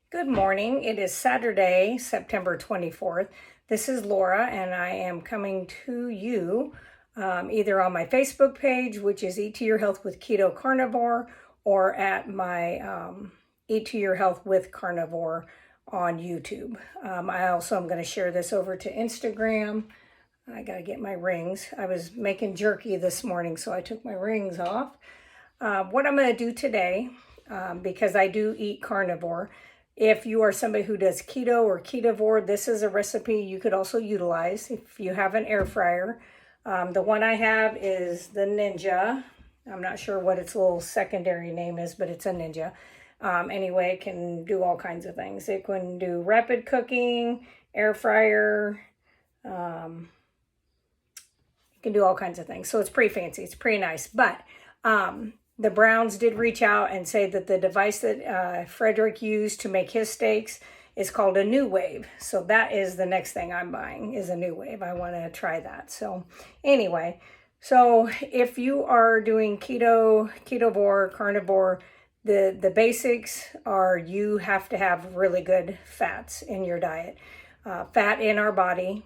Good morning. It is Saturday, September 24th. This is Laura, and I am coming to you either on my Facebook page, which is Eat to Your Health with Keto Carnivore, or at my Eat to Your Health with Carnivore on YouTube. I also am going to share this over to Instagram. I got to get my rings. I was making jerky this morning, so I took my rings off. What I'm going to do today, because I do eat carnivore, if you are somebody who does keto or ketovore, this is a recipe you could also utilize if you have an air fryer. The one I have is the Ninja. I'm not sure what its little secondary name is, but it's a Ninja. Anyway, it can do all kinds of things. It can do rapid cooking, air fryer. You can do all kinds of things. So it's pretty fancy. It's pretty nice. But the Browns did reach out and say that the device that Frederick used to make his steaks is called a New Wave. So that is the next thing I'm buying, is a New Wave. I want to try that. So anyway, so if you are doing keto, ketovore, carnivore, the basics are you have to have really good fats in your diet. Fat in our body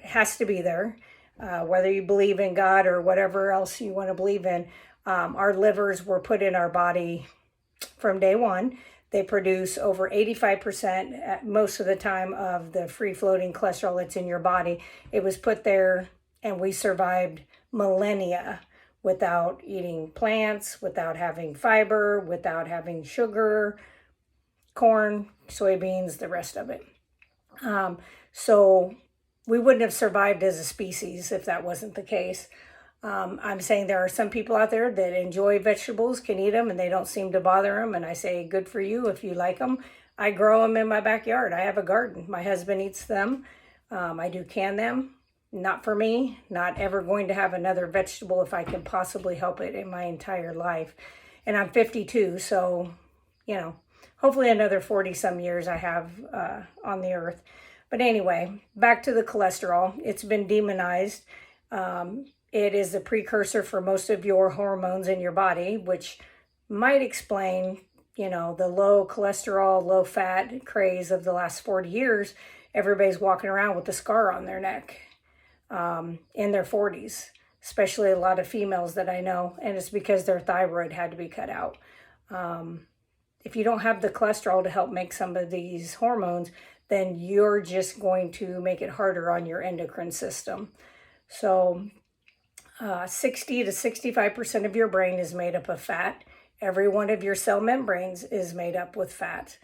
has to be there. Whether you believe in God or whatever else you want to believe in, our livers were put in our body from day one. They produce over 85% at most of the time of the free-floating cholesterol that's in your body. It was put there, and we survived millennia without eating plants, without having fiber, without having sugar, corn, soybeans, the rest of it. So we wouldn't have survived as a species if that wasn't the case. I'm saying there are some people out there that enjoy vegetables, can eat them, and they don't seem to bother them. And I say, good for you if you like them. I grow them in my backyard. I have a garden. My husband eats them. I do can them. Not for me. Not ever going to have another vegetable if I can possibly help it in my entire life. And I'm 52, so, hopefully another 40 some years I have on the earth. But anyway, back to the cholesterol. It's been demonized. It is a precursor for most of your hormones in your body, which might explain, the low cholesterol, low fat craze of the last 40 years. Everybody's walking around with a scar on their neck in their 40s, especially a lot of females that I know, and it's because their thyroid had to be cut out. If you don't have the cholesterol to help make some of these hormones, then you're just going to make it harder on your endocrine system. So 60 to 65% of your brain is made up of fat. Every one of your cell membranes is made up with fat.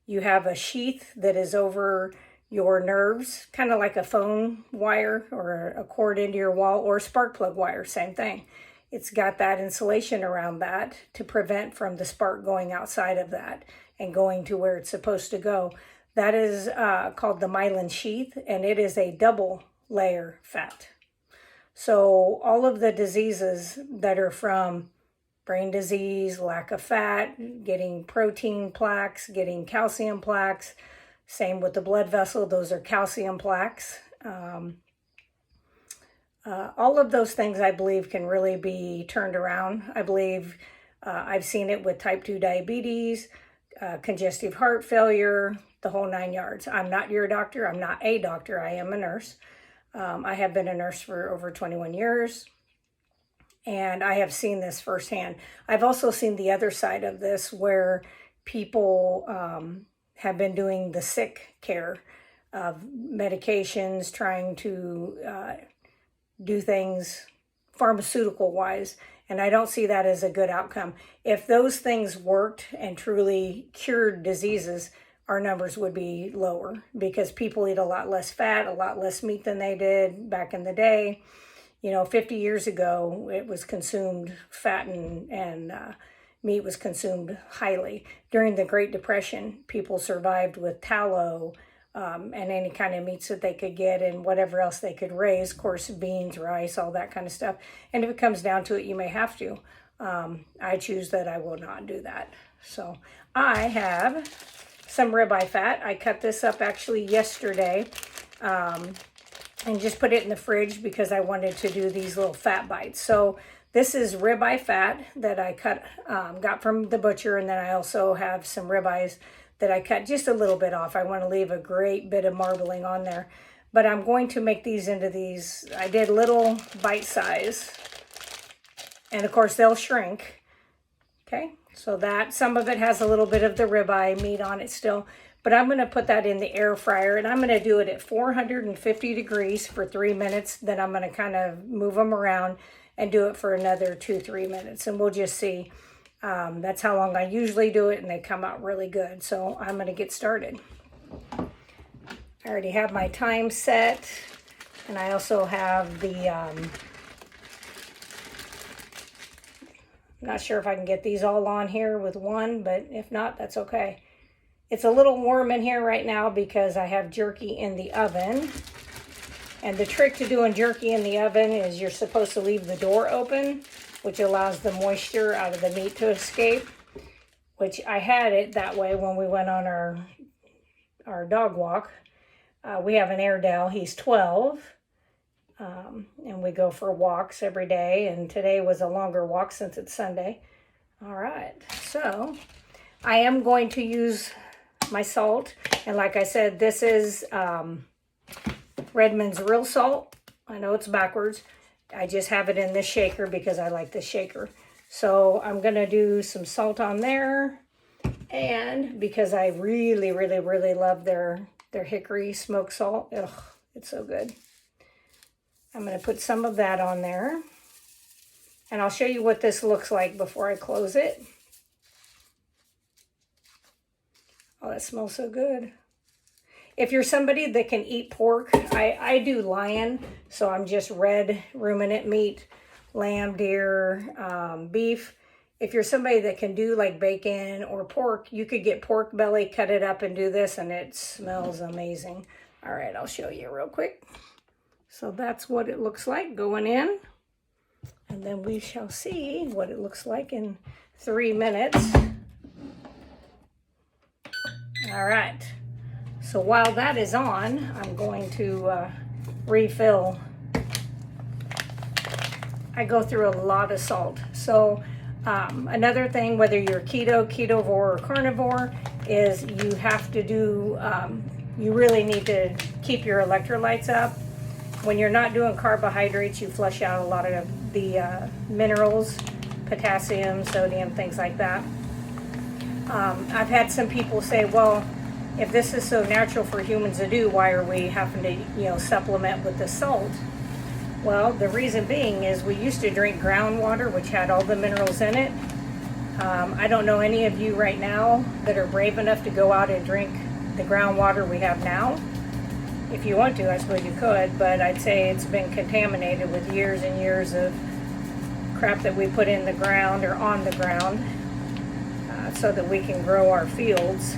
You have a sheath that is over your nerves, kind of like a phone wire or a cord into your wall, or a spark plug wire, same thing. It's got that insulation around that to prevent from the spark going outside of that and going to where it's supposed to go. That is called the myelin sheath, and it is a double layer fat. So all of the diseases that are from brain disease, lack of fat, getting protein plaques, getting calcium plaques, same with the blood vessel, those are calcium plaques. All of those things I believe can really be turned around. I believe I've seen it with type 2 diabetes, congestive heart failure, the whole 9 yards. I'm not your doctor. I'm not a doctor. I am a nurse. I have been a nurse for over 21 years, and I have seen this firsthand. I've also seen the other side of this where people have been doing the sick care of medications, trying to do things pharmaceutical-wise, and I don't see that as a good outcome. If those things worked and truly cured diseases, our numbers would be lower because people eat a lot less fat, a lot less meat than they did back in the day. 50 years ago, it was consumed, fat and meat was consumed highly. During the Great Depression, people survived with tallow and any kind of meats that they could get and whatever else they could raise, of course, beans, rice, all that kind of stuff. And if it comes down to it, you may have to. I choose that I will not do that. So I have some ribeye fat. I cut this up actually yesterday and just put it in the fridge because I wanted to do these little fat bites. So this is ribeye fat that I got from the butcher, and then I also have some ribeyes that I cut just a little bit off. I want to leave a great bit of marbling on there. But I'm going to make these into these, I did little bite size. And of course they'll shrink. Okay, so that, some of it has a little bit of the ribeye meat on it still. But I'm going to put that in the air fryer, and I'm going to do it at 450 degrees for 3 minutes. Then I'm going to kind of move them around and do it for another 2-3 minutes. And we'll just see. That's how long I usually do it, and they come out really good. So I'm going to get started. I already have my time set, and I also have the, I'm not sure if I can get these all on here with one, but if not, that's okay. It's a little warm in here right now because I have jerky in the oven. And the trick to doing jerky in the oven is you're supposed to leave the door open, which allows the moisture out of the meat to escape, which I had it that way when we went on our dog walk. We have an Airedale, he's 12, and we go for walks every day, and today was a longer walk since it's Sunday. All right, so I am going to use my salt, and like I said, this is Redmond's real salt. I know it's backwards. I just have it in this shaker because I like this shaker. So I'm gonna do some salt on there, and because I really, really, really love their hickory smoked salt. Ugh, it's so good. I'm gonna put some of that on there, and I'll show you what this looks like before I close it. Oh, that smells so good. If you're somebody that can eat pork, I do lion, so I'm just red ruminant meat, lamb, deer, beef. If you're somebody that can do like bacon or pork, you could get pork belly, cut it up and do this, and it smells amazing. All right, I'll show you real quick. So that's what it looks like going in. And then we shall see what it looks like in 3 minutes. All right, so while that is on, I'm going to refill. I go through a lot of salt. So another thing, whether you're keto, ketovore, or carnivore, is you have to do, you really need to keep your electrolytes up. When you're not doing carbohydrates, you flush out a lot of the minerals, potassium, sodium, things like that. I've had some people say, well, if this is so natural for humans to do, why are we having to, supplement with the salt? Well, the reason being is we used to drink groundwater, which had all the minerals in it. I don't know any of you right now that are brave enough to go out and drink the groundwater we have now. If you want to, I suppose you could, but I'd say it's been contaminated with years and years of crap that we put in the ground or on the ground. So that we can grow our fields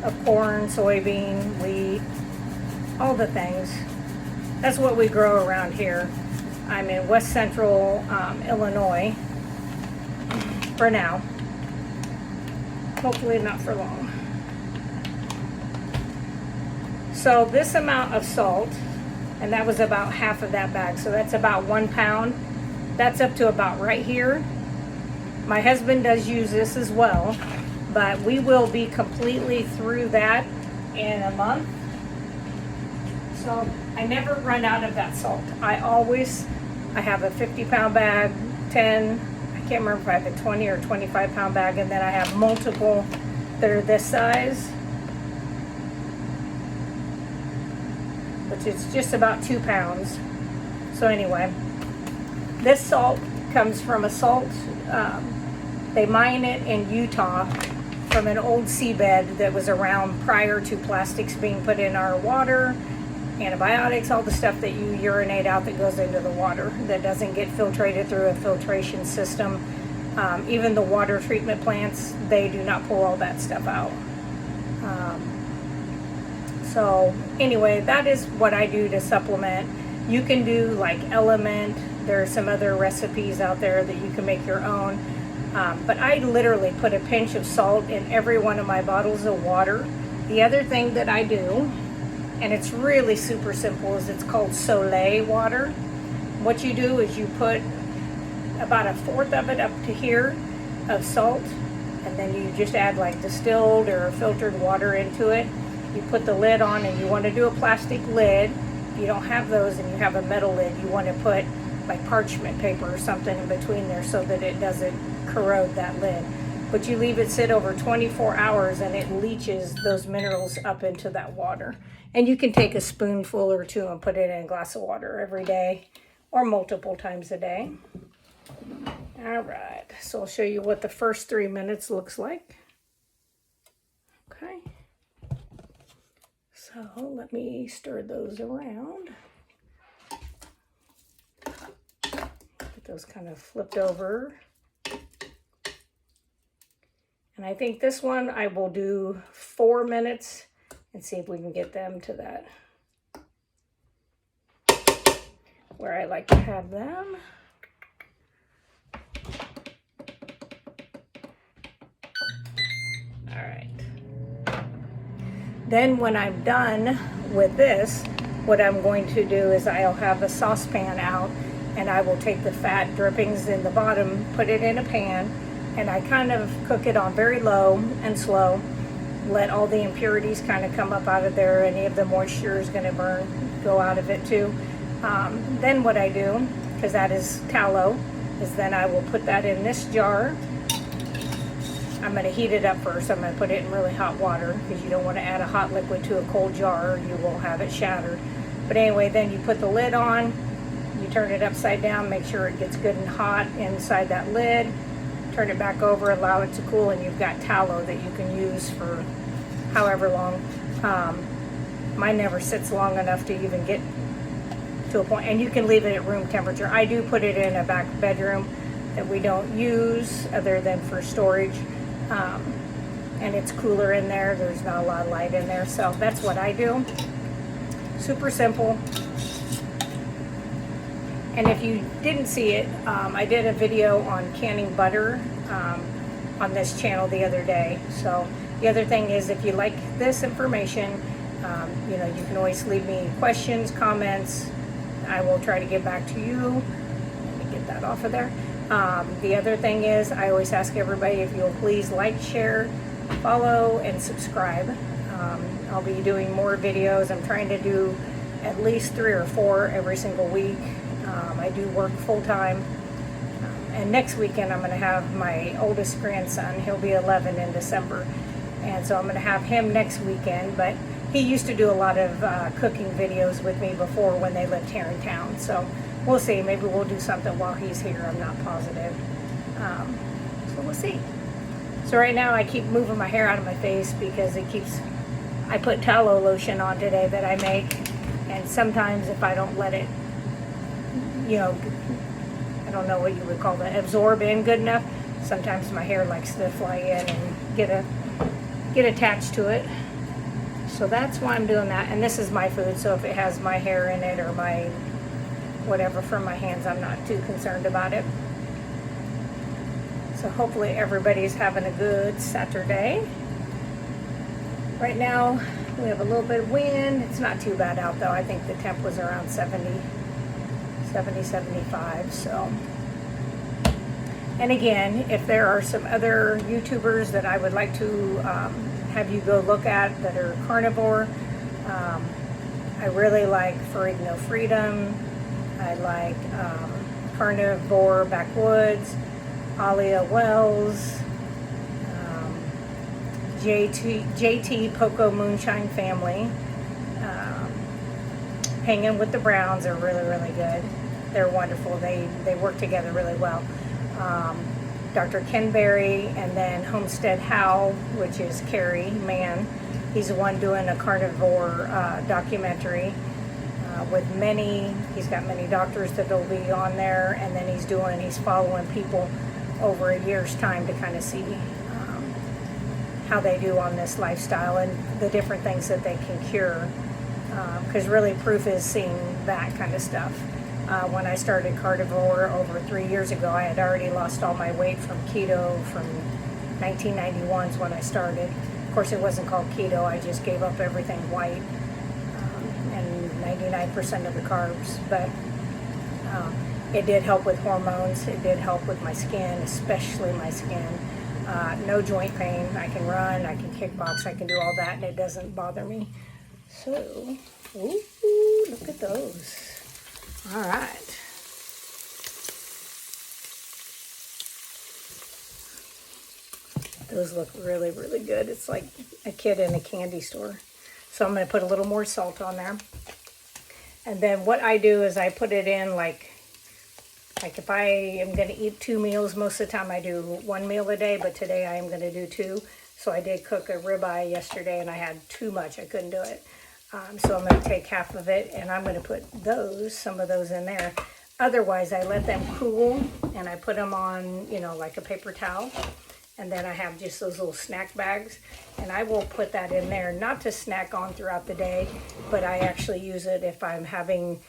of corn, soybean, wheat, all the things. That's what we grow around here. I'm in West Central Illinois for now. Hopefully not for long. So this amount of salt, and that was about half of that bag, so that's about 1 pound. That's up to about right here. My husband does use this as well, but we will be completely through that in a month. So I never run out of that salt. I have a 50-pound bag, 10, I can't remember if I have a 20 or 25-pound bag, and then I have multiple that are this size, which is just about 2 pounds. So anyway, this salt comes from a salt, they mine it in Utah from an old seabed that was around prior to plastics being put in our water, antibiotics, all the stuff that you urinate out that goes into the water that doesn't get filtrated through a filtration system. Even the water treatment plants, they do not pull all that stuff out. So anyway, that is what I do to supplement. You can do like Element. There are some other recipes out there that you can make your own. But I literally put a pinch of salt in every one of my bottles of water. The other thing that I do, and it's really super simple, is it's called Soleil water. What you do is you put about 1/4 of it up to here of salt, and and then you just add like distilled or filtered water into it. You put the lid on, and you want to do a plastic lid. If you don't have those and you have a metal lid, you want to put like parchment paper or something in between there so that it doesn't corrode that lid. But you leave it sit over 24 hours and it leaches those minerals up into that water. And you can take a spoonful or two and put it in a glass of water every day or multiple times a day. All right, so I'll show you what the first 3 minutes looks like. Okay. So let me stir those around. Get those kind of flipped over. And I think this one I will do 4 minutes and see if we can get them to that where I like to have them. All right. Then when I'm done with this, what I'm going to do is I'll have a saucepan out, and I will take the fat drippings in the bottom, put it in a pan, and I kind of cook it on very low and slow. Let all the impurities kind of come up out of there. Any of the moisture is going to go out of it too. Then what I do, because that is tallow, is then I will put that in this jar. I'm going to heat it up first. I'm going to put it in really hot water because you don't want to add a hot liquid to a cold jar or you will have it shattered. But anyway, then you put the lid on, you turn it upside down, make sure it gets good and hot inside that lid, turn it back over, allow it to cool, and you've got tallow that you can use for however long. Mine never sits long enough to even get to a point, and you can leave it at room temperature. I do put it in a back bedroom that we don't use other than for storage. And it's cooler in there. There's not a lot of light in there, so that's what I do. Super simple. And if you didn't see it, I did a video on canning butter on this channel the other day. So the other thing is, if you like this information, you know, you can always leave me questions, comments. I will try to get back to you. Let me get that off of there. The other thing is, I always ask everybody if you'll please like, share, follow, and subscribe. I'll be doing more videos. I'm trying to do at least 3 or 4 every single week. I do work full-time. And next weekend I'm going to have my oldest grandson. He'll be 11 in December. And so I'm going to have him next weekend. But he used to do a lot of cooking videos with me before when they lived here in town. So we'll see. Maybe we'll do something while he's here. I'm not positive. So we'll see. So right now I keep moving my hair out of my face because I put tallow lotion on today that I make. And sometimes if I don't let it, you know, I don't know what you would call that, absorb in good enough, sometimes my hair likes to fly in and get attached to it. So that's why I'm doing that. And this is my food, so if it has my hair in it or my whatever from my hands, I'm not too concerned about it. So hopefully everybody's having a good Saturday. Right now we have a little bit of wind. It's not too bad out though. I think the temp was around 70, 75. So, and again, if there are some other YouTubers that I would like to have you go look at that are carnivore, I really like Ferrigno Freedom. I like Carnivore Backwoods, Alia Wells, JT Poco Moonshine Family. Hanging with the Browns are really, really good. They're wonderful. They work together really well. Dr. Ken Berry, and then Homestead How, which is Carrie Mann. He's the one doing a carnivore documentary with he's got many doctors that will be on there, and then he's following people over a year's time to kind of see how they do on this lifestyle and the different things that they can cure. Because really proof is seeing that kind of stuff. When I started Carnivore over 3 years ago, I had already lost all my weight from keto from 1991 is when I started. Of course, it wasn't called keto. I just gave up everything white and 99% of the carbs. But it did help with hormones. It did help with my skin, especially my skin. No joint pain. I can run, I can kickbox, I can do all that, and it doesn't bother me. So, ooh, look at those. All right. Those look really, really good. It's like a kid in a candy store. So I'm going to put a little more salt on there. And then what I do is I put it in like if I am going to eat 2 meals, most of the time I do 1 meal a day, but today I am going to do 2. So I did cook a ribeye yesterday and I had too much. I couldn't do it. So I'm going to take half of it and I'm going to put some of those in there. Otherwise, I let them cool and I put them on, like a paper towel. And then I have just those little snack bags, and I will put that in there, not to snack on throughout the day, but I actually use it if I'm having,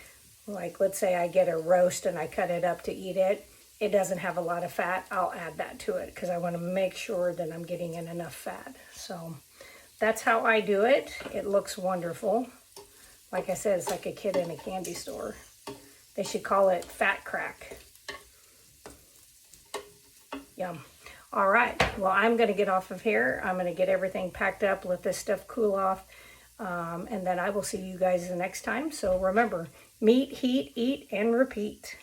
like, let's say I get a roast and I cut it up to eat it. It doesn't have a lot of fat. I'll add that to it because I want to make sure that I'm getting in enough fat. So that's how I do it. It looks wonderful. Like I said, it's like a kid in a candy store. They should call it Fat Crack. Yum. All right, well, I'm going to get off of here. I'm going to get everything packed up, let this stuff cool off, and then I will see you guys the next time. So remember, meat, heat, eat, and repeat.